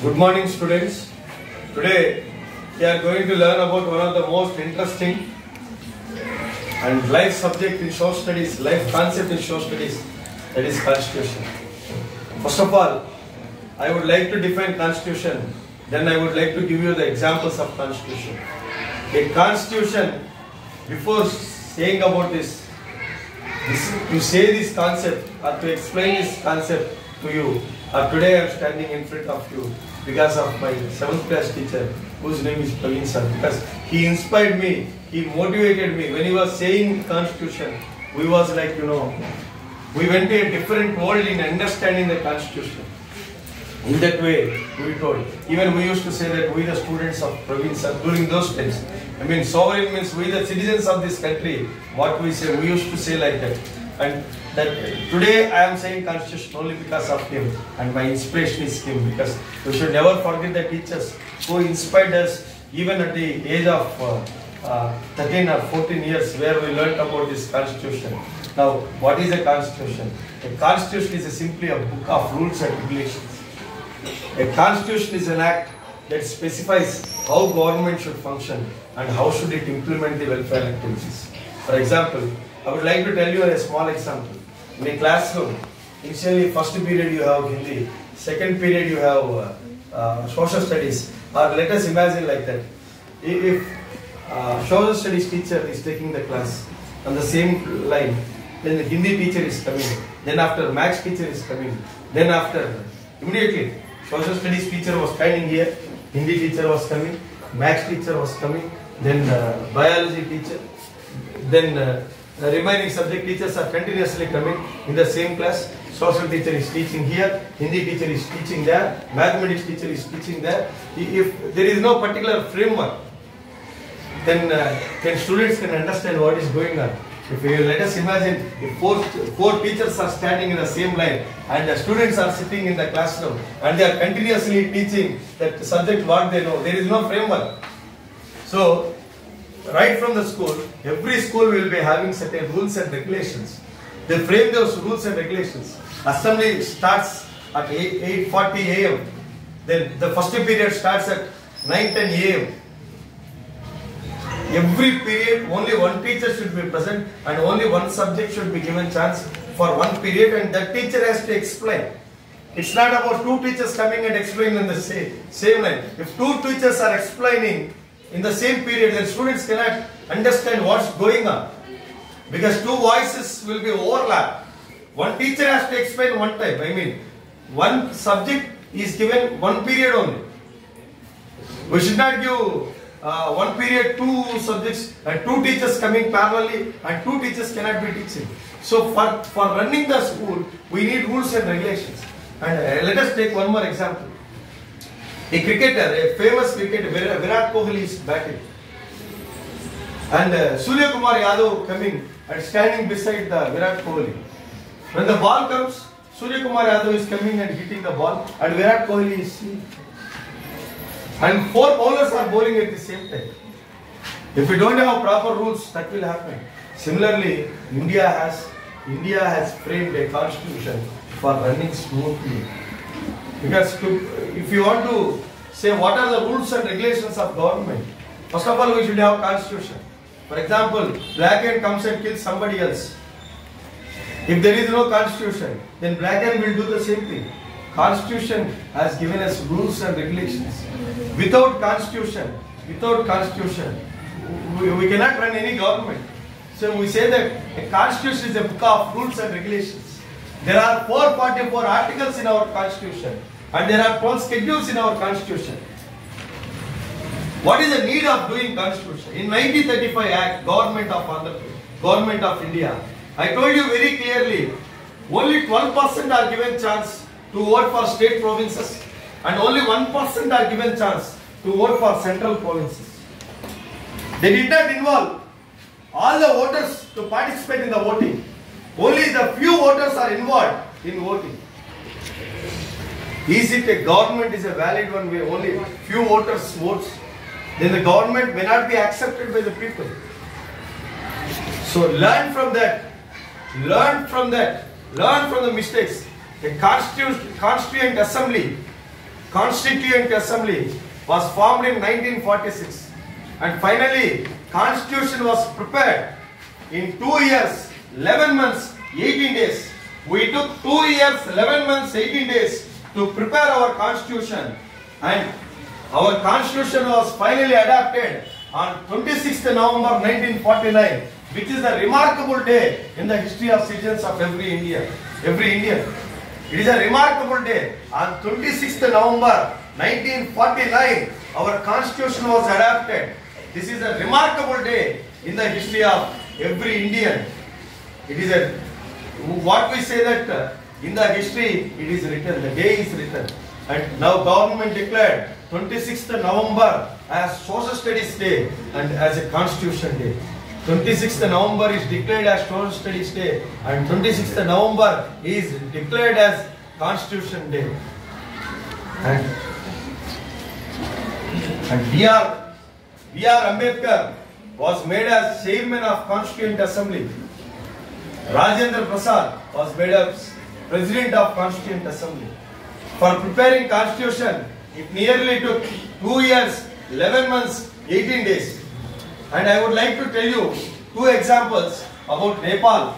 Good morning, students. Today we are going to learn about one of the most interesting and life subject in social studies, life concept in social studies, that is Constitution. First of all, I would like to define Constitution, then I would like to give you the examples of Constitution. A Constitution, before saying about this, to say this concept or to explain this concept to you, today I am standing in front of you because of my 7th class teacher, whose name is Praveen sir, because he inspired me, he motivated me. When he was saying Constitution, we was like, we went to a different world in understanding the Constitution. In that way, we told. Even we used to say that we the students of Praveen sir during those days. I mean, sovereign means we the citizens of this country. What we say, we used to say like that. And that today I am saying Constitution only because of him, and my inspiration is him, because we should never forget the teachers who inspired us even at the age of 13 or 14 years, where we learnt about this Constitution. Now, what is a Constitution? A Constitution is simply a book of rules and regulations. A Constitution is an act that specifies how government should function and how should it implement the welfare activities. For example, I would like to tell you a small example. In a classroom, initially first period you have Hindi, second period you have social studies, or let us imagine like that. If social studies teacher is taking the class on the same line, then the Hindi teacher is coming, then after maths teacher is coming, then after, immediately, social studies teacher was standing here, Hindi teacher was coming, maths teacher was coming, then biology teacher, then the remaining subject teachers are continuously coming in the same class. Social teacher is teaching here, Hindi teacher is teaching there, mathematics teacher is teaching there. If there is no particular framework, then students can understand what is going on. If you let us imagine, if four teachers are standing in the same line and the students are sitting in the classroom and they are continuously teaching that subject what they know, there is no framework. So, right from the school, every school will be having certain rules and regulations. They frame those rules and regulations. Assembly starts at 8:40 a.m. Then the first period starts at 9:10 a.m. Every period, only one teacher should be present and only one subject should be given chance for one period, and that teacher has to explain. It's not about two teachers coming and explaining in the same line. If two teachers are explaining in the same period, then students cannot understand what's going on, because two voices will be overlapped. One teacher has to explain one time. I mean, one subject is given one period only. We should not give one period, two subjects, and two teachers coming parallelly, and two teachers cannot be teaching. So for running the school, we need rules and regulations. And let us take one more example. A cricketer, a famous cricketer, Virat Kohli is batting. And Surya Kumar Yadav coming and standing beside the Virat Kohli. When the ball comes, Surya Kumar Yadav is coming and hitting the ball, and Virat Kohli is seeing. And four bowlers are bowling at the same time. If we don't have proper rules, that will happen. Similarly, India has framed a constitution for running smoothly. Because if you want to say what are the rules and regulations of government, first of all we should have constitution. For example, black hand comes and kills somebody else. If there is no constitution, then black hand will do the same thing. Constitution has given us rules and regulations. Without constitution, we cannot run any government. So we say that a constitution is a book of rules and regulations. There are 444 articles in our constitution, and there are 12 schedules in our constitution. What is the need of doing constitution? In 1935 Act, Government of India, I told you very clearly, only 12% are given chance to vote for state provinces, and only 1% are given chance to vote for central provinces. They did not involve all the voters to participate in the voting. Only the few voters are involved in voting. Is it a government is a valid one where only few voters votes? Then the government may not be accepted by the people. So learn from that. Learn from the mistakes. A constituent assembly Constituent Assembly was formed in 1946, and finally Constitution was prepared in 2 years, 11 months, 18 days. We took 2 years, 11 months, 18 days to prepare our Constitution, and our Constitution was finally adopted on 26th November 1949, which is a remarkable day in the history of citizens of every Indian. It is a remarkable day. On 26th November 1949, our Constitution was adopted. This is a remarkable day in the history of every Indian. It is a, what we say that in the history it is written, the day is written. And now government declared 26th November as Social Studies Day and as a Constitution Day. 26th November is declared as Social Studies Day, and 26th November is declared as Constitution Day. And B.R. Ambedkar was made as Chairman of Constituent Assembly. Rajendra Prasad was made as President of Constituent Assembly. For preparing Constitution, it nearly took 2 years, 11 months, 18 days. And I would like to tell you 2 examples about Nepal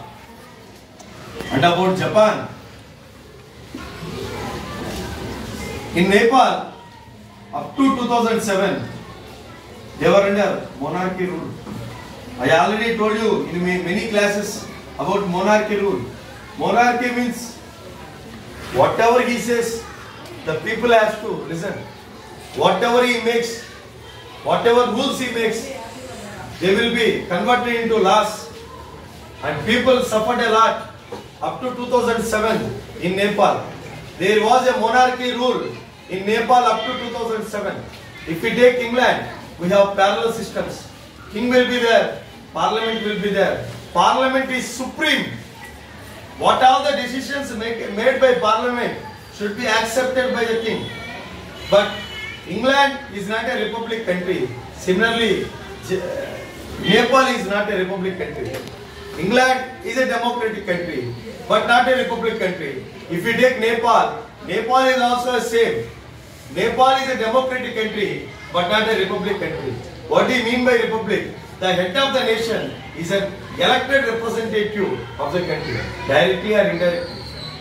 and about Japan. In Nepal, up to 2007, they were under monarchy rule. I already told you in many classes about monarchy rule. Monarchy means whatever he says, the people have to listen. Whatever he makes, whatever rules he makes, they will be converted into laws, and people suffered a lot. Up to 2007 in Nepal, there was a monarchy rule in Nepal up to 2007. If we take England, we have parallel systems. King will be there, Parliament will be there. Parliament is supreme. What all the decisions made by Parliament should be accepted by the King. But England is not a republic country. Similarly, Nepal is not a republic country. England is a democratic country, but not a republic country. If you take Nepal, Nepal is also the same. Nepal is a democratic country, but not a republic country. What do you mean by republic? The head of the nation is an elected representative of the country, directly or indirectly.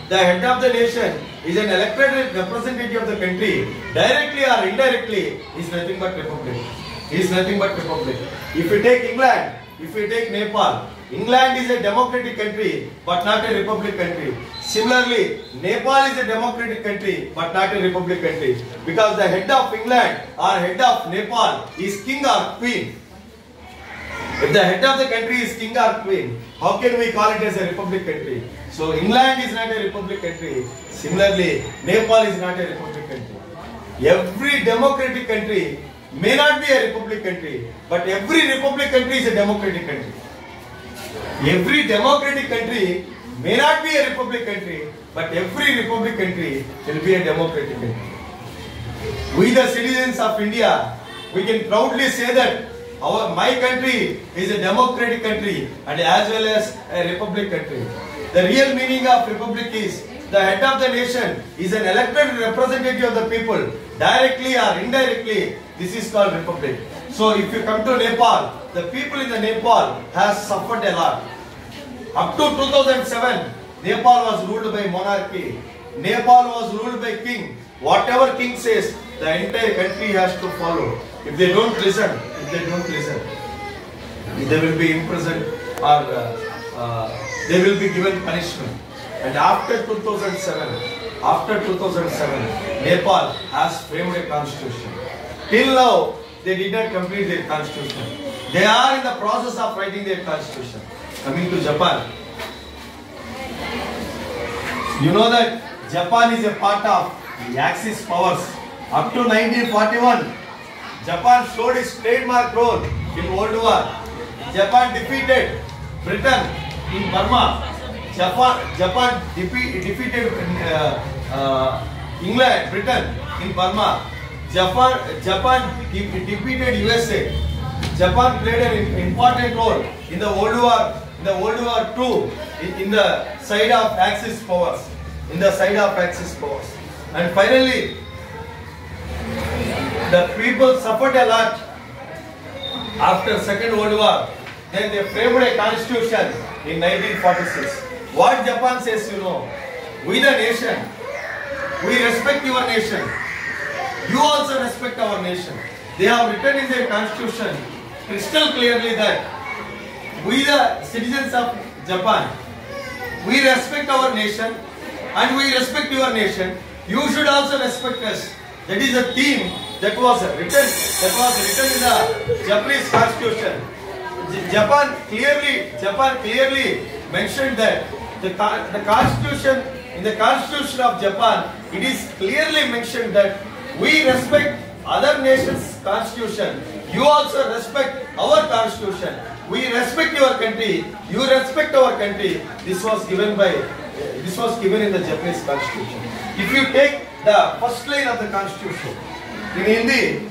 The head of the nation is an elected representative of the country, directly or indirectly, is nothing but republic. Is nothing but republic. If you take England, if you take Nepal, England is a democratic country, but not a republic country. Similarly, Nepal is a democratic country, but not a republic country, because the head of England or head of Nepal is king or queen. If the head of the country is king or queen, how can we call it as a republic country? So England is not a republic country. Similarly, Nepal is not a republic country. Every democratic country may not be a republic country, but every republic country is a democratic country. Every democratic country may not be a republic country, but every republic country will be a democratic country. We the citizens of India, we can proudly say that my country is a democratic country and as well as a republic country. The real meaning of republic is the head of the nation is an elected representative of the people, directly or indirectly. This is called republic. So if you come to Nepal, the people in the Nepal has suffered a lot. Up to 2007, Nepal was ruled by monarchy. Nepal was ruled by king. Whatever king says, the entire country has to follow. If they don't listen, they will be imprisoned or they will be given punishment. And after 2007, Nepal has framed a constitution. Till now, they did not complete their constitution. They are in the process of writing their constitution. Coming to Japan, you know that Japan is a part of the Axis powers. Up to 1941, Japan showed its trademark role in World War. Japan defeated Britain in Burma. Japan defeated England, Britain in Burma. Japan defeated USA. Japan played an important role in the World War II in the side of Axis powers. And finally, The people suffered a lot after Second World War. Then they framed a constitution in 1946. What Japan says, you know, we the nation, we respect your nation. You also respect our nation. They have written in their constitution crystal clearly that we the citizens of Japan, we respect our nation and we respect your nation. You should also respect us. That is a theme that was written in the Japanese constitution. Japan clearly mentioned that the constitution, in the constitution of Japan, it is clearly mentioned that we respect other nations' constitution. You also respect our constitution. We respect your country. You respect our country. This was given in the Japanese constitution. If you take the first line of the constitution in Hindi,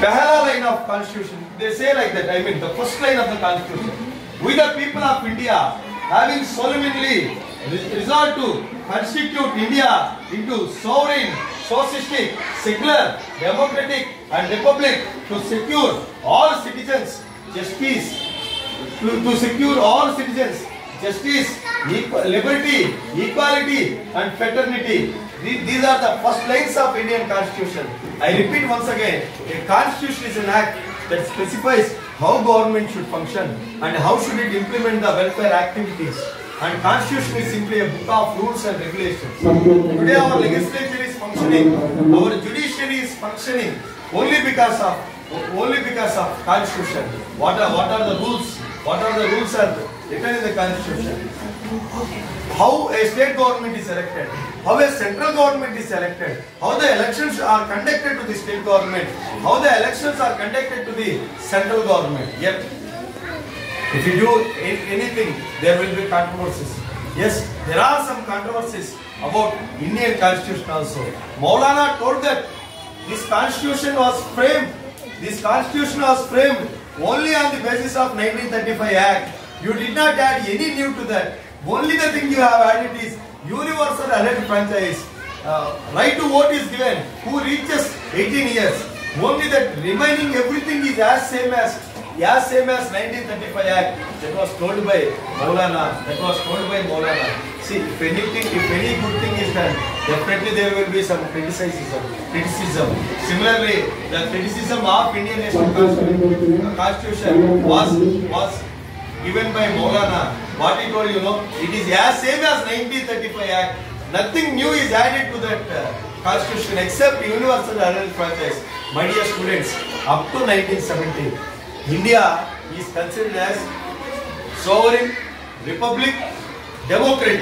Pehla line of constitution, they say like that. I mean, the first line of the constitution. We the people of India, having solemnly resolved to constitute India into sovereign, socialistic, secular, democratic and republic to secure all citizens justice, liberty, equality and fraternity. These are the first lines of Indian Constitution. I repeat once again, a constitution is an act that specifies how government should function and how should it implement the welfare activities. And constitution is simply a book of rules and regulations. Today our legislature is functioning, our judiciary is functioning only because of constitution. What are the rules? What are the rules are written in the constitution? How a state government is elected, how a central government is elected, how the elections are conducted to the state government, how the elections are conducted to the central government. Yet, if you do anything, there will be controversies. Yes, there are some controversies about Indian constitution also. Maulana told that this constitution was framed only on the basis of 1935 Act. You did not add any new to that. Only the thing you have added is universal adult franchise. Right to vote is given. Who reaches 18 years? Only that remaining everything is as same as 1935 Act. That was told by Maulana. See, if any good thing is done, definitely there will be some criticism. Similarly, the criticism of Indian National Constitution was given by Maulana. What he told, it is as same as 1935 Act. Nothing new is added to that Constitution except universal adult franchise. My dear students, up to 1970, India is considered as sovereign, republic, democratic.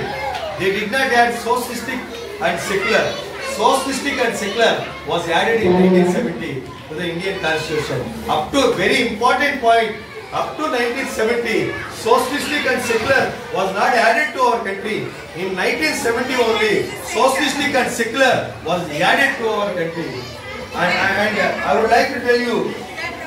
They did not add socialistic and secular. Socialistic and secular was added in 1970 to the Indian Constitution. Up to very important point, up to 1970, socialistic and secular was not added to our country. In 1970 only, socialistic and secular was added to our country. And I would like to tell you,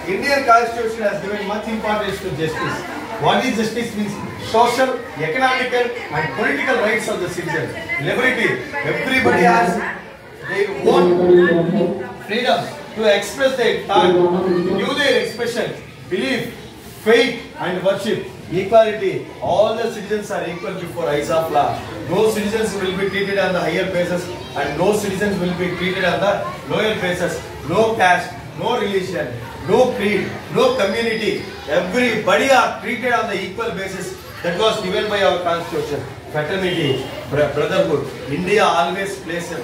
Indian Constitution has given much importance to justice. What is justice means? Social, economical and political rights of the citizen. Liberty. Everybody has their own freedom to express their thought, give their expression, belief, faith and worship. Equality. All the citizens are equal before eyes of law. No citizens will be treated on the higher basis and no citizens will be treated on the lower basis. No caste, no religion, no creed, no community. Everybody are treated on the equal basis. That was given by our constitution. Fraternity, brotherhood. India always plays a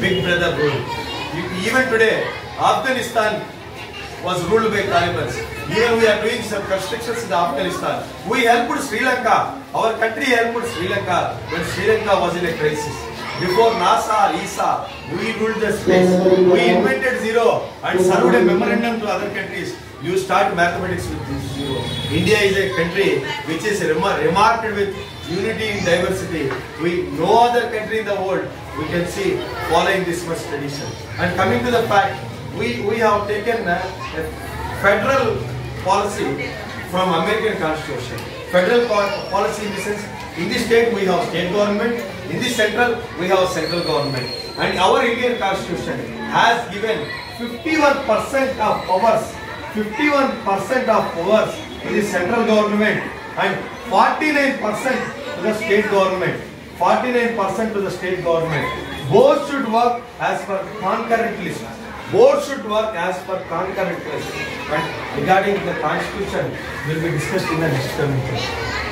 big brother role. Even today, Afghanistan was ruled by Taliban. Even we are doing some constructions in Afghanistan. We helped Sri Lanka. Our country helped Sri Lanka when Sri Lanka was in a crisis. Before NASA, ESA, we ruled the space. We invented zero and served a memorandum to other countries. You start mathematics with this zero. India is a country which is remarked with unity in diversity. No other country in the world we can see following this much tradition. And coming to the fact, we have taken a federal policy from American Constitution. Federal policy in the sense, in the state we have state government, in the central we have central government. And our Indian Constitution has given 51% of powers, 51% of powers to the central government and 49% to the state government. 49% to the state government. Both should work as per concurrent list. Both should work as per concurrent list. And regarding the constitution will be discussed in the next coming.